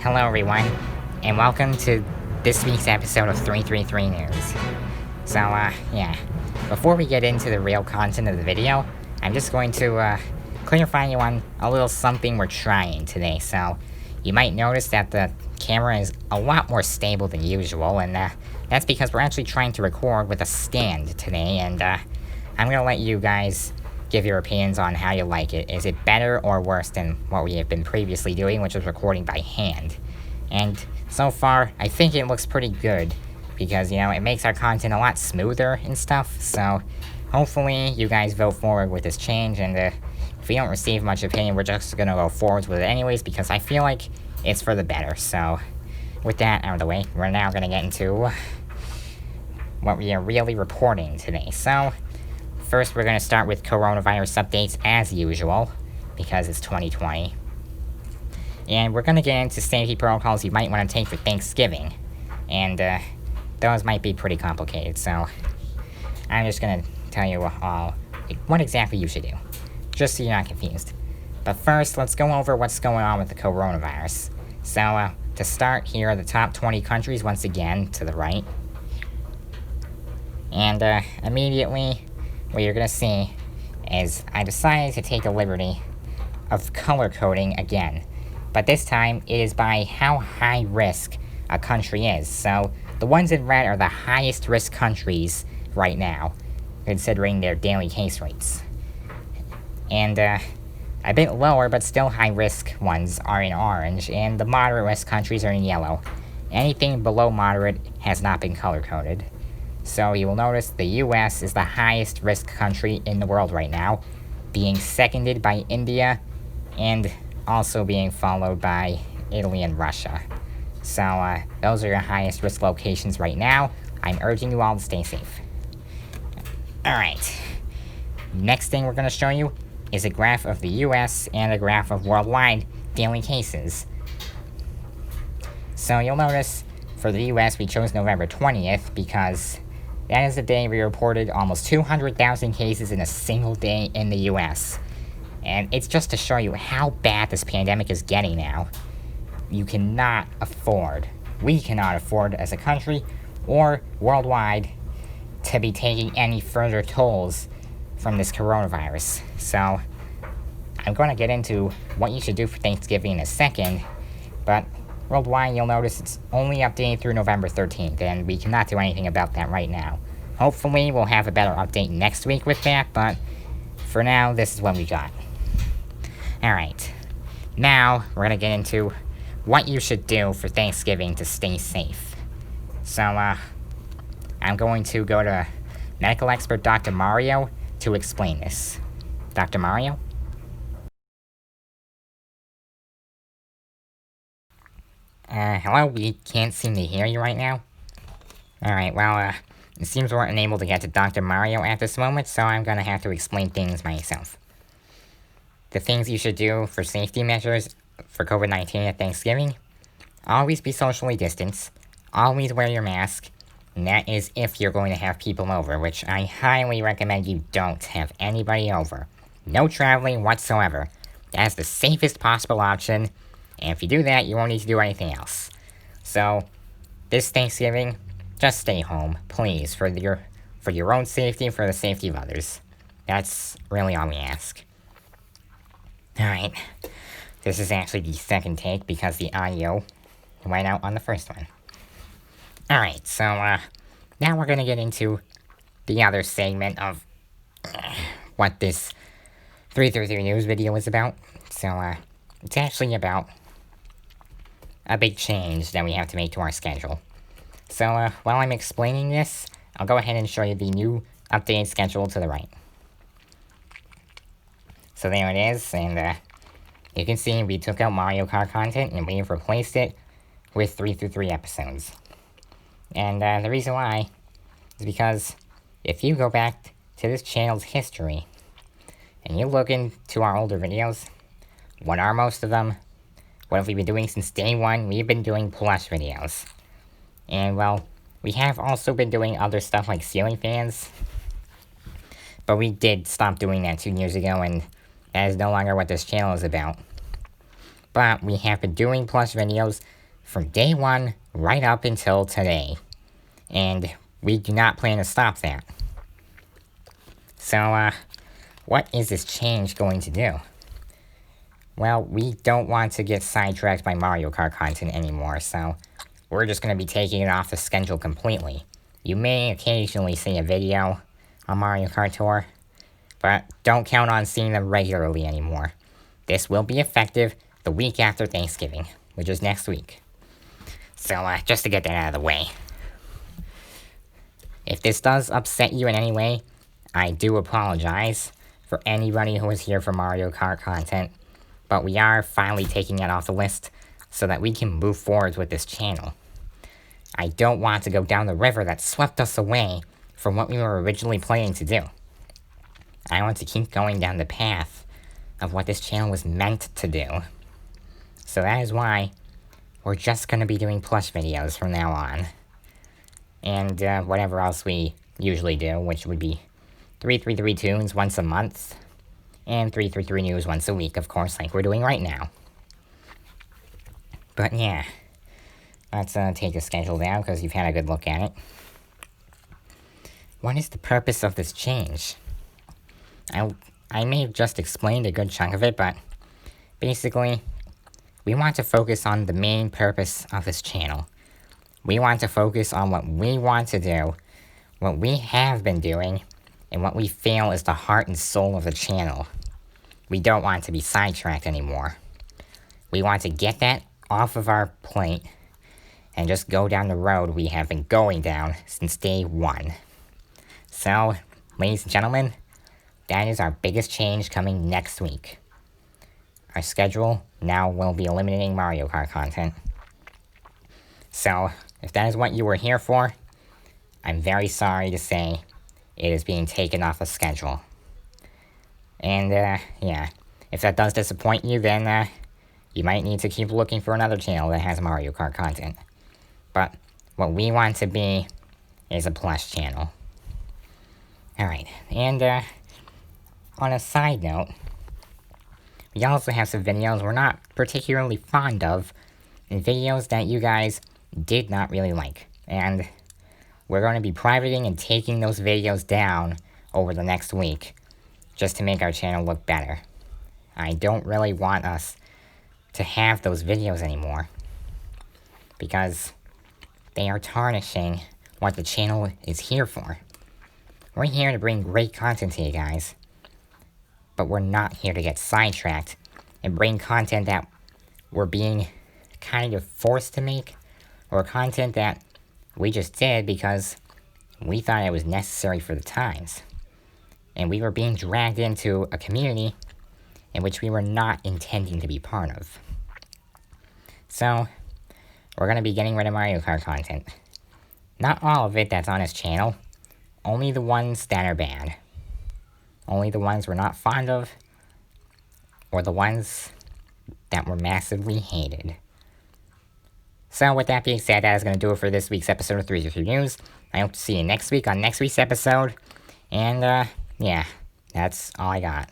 Hello everyone, and welcome to this week's episode of 333 News. So, yeah, before we get into the real content of the video, I'm just going to, clarify you on a little something we're trying today. So, you might notice that the camera is a lot more stable than usual, and, that's because we're actually trying to record with a stand today, and, I'm gonna let you guys give your opinions on how you like it. Is it better or worse than what we have been previously doing, which was recording by hand? And so far, I think it looks pretty good, because, you know, it makes our content a lot smoother and stuff, so hopefully you guys vote forward with this change, and if we don't receive much opinion, we're just gonna go forwards with it anyways, because I feel like it's for the better. So, with that out of the way, we're now gonna get into what we are really reporting today. So, first, we're going to start with coronavirus updates as usual, because it's 2020. And we're going to get into safety protocols you might want to take for Thanksgiving. And those might be pretty complicated, so I'm just going to tell you what exactly you should do, just so you're not confused. But first, let's go over what's going on with the coronavirus. So, to start, here are the top 20 countries once again, to the right. And immediately, what you're gonna see is I decided to take the liberty of color coding again, but this time it is by how high risk a country is. So the ones in red are the highest risk countries right now, considering their daily case rates. And a bit lower but still high risk ones are in orange, and the moderate risk countries are in yellow. Anything below moderate has not been color coded. So you will notice the US is the highest risk country in the world right now, being seconded by India, and also being followed by Italy and Russia. So those are your highest risk locations right now. I'm urging you all to stay safe. Alright, next thing we're going to show you is a graph of the US and a graph of worldwide daily cases. So you'll notice for the US we chose November 20th because that is the day we reported almost 200,000 cases in a single day in the US. And it's just to show you how bad this pandemic is getting now. You cannot afford, we cannot afford as a country or worldwide to be taking any further tolls from this coronavirus. So I'm going to get into what you should do for Thanksgiving in a second, but worldwide, you'll notice it's only updated through November 13th, and we cannot do anything about that right now. Hopefully, we'll have a better update next week with that, but for now, this is what we got. Alright, now we're going to get into what you should do for Thanksgiving to stay safe. So, I'm going to go to medical expert Dr. Mario to explain this. Dr. Mario? Hello? We can't seem to hear you right now. Alright, well, it seems we're unable to get to Dr. Mario at this moment, so I'm gonna have to explain things myself. The things you should do for safety measures for COVID-19 at Thanksgiving: always be socially distanced, always wear your mask, and that is if you're going to have people over, which I highly recommend you don't have anybody over. No traveling whatsoever. That is the safest possible option. And if you do that, you won't need to do anything else. So, this Thanksgiving, just stay home, please, for your own safety and for the safety of others. That's really all we ask. Alright, this is actually the second take because the audio went out on the first one. Alright, so, now we're gonna get into the other segment of what this 333 News video is about. So, it's actually about a big change that we have to make to our schedule. So, while I'm explaining this, I'll go ahead and show you the new updated schedule to the right. So there it is, and you can see we took out Mario Kart content and we've replaced it with 333 episodes. And the reason why is because if you go back to this channel's history and you look into our older videos, what are most of them? What have we been doing since day one? We've been doing plush videos. And, well, we have also been doing other stuff like ceiling fans. But we did stop doing that 2 years ago, and that is no longer what this channel is about. But we have been doing plush videos from day one right up until today. And we do not plan to stop that. So, what is this change going to do? Well, we don't want to get sidetracked by Mario Kart content anymore, so we're just going to be taking it off the schedule completely. You may occasionally see a video on Mario Kart Tour, but don't count on seeing them regularly anymore. This will be effective the week after Thanksgiving, which is next week. So, just to get that out of the way. If this does upset you in any way, I do apologize for anybody who is here for Mario Kart content, but we are finally taking it off the list so that we can move forward with this channel. I don't want to go down the river that swept us away from what we were originally planning to do. I want to keep going down the path of what this channel was meant to do. So that is why we're just going to be doing plush videos from now on. And whatever else we usually do, which would be 333 tunes once a month, and 333 news once a week, of course, like we're doing right now. But yeah, let's take the schedule down, because you've had a good look at it. What is the purpose of this change? I may have just explained a good chunk of it, but basically, we want to focus on the main purpose of this channel. We want to focus on what we want to do, what we have been doing, and what we feel is the heart and soul of the channel. We don't want to be sidetracked anymore. We want to get that off of our plate and just go down the road we have been going down since day one. So, ladies and gentlemen, that is our biggest change coming next week. Our schedule now will be eliminating Mario Kart content. So, if that is what you were here for, I'm very sorry to say it is being taken off the schedule. And, yeah, if that does disappoint you, then, you might need to keep looking for another channel that has Mario Kart content. But what we want to be is a plush channel. Alright, and, on a side note, we also have some videos we're not particularly fond of, and videos that you guys did not really like. And we're going to be privating and taking those videos down over the next week, just to make our channel look better. I don't really want us to have those videos anymore, because they are tarnishing what the channel is here for. We're here to bring great content to you guys, but we're not here to get sidetracked and bring content that we're being kind of forced to make, or content that we just did because we thought it was necessary for the times. And we were being dragged into a community in which we were not intending to be part of. So, we're going to be getting rid of Mario Kart content. Not all of it that's on his channel, only the ones that are bad. Only the ones we're not fond of, or the ones that were massively hated. So with that being said, that is going to do it for this week's episode of 333 News. I hope to see you next week on next week's episode. And, yeah, that's all I got.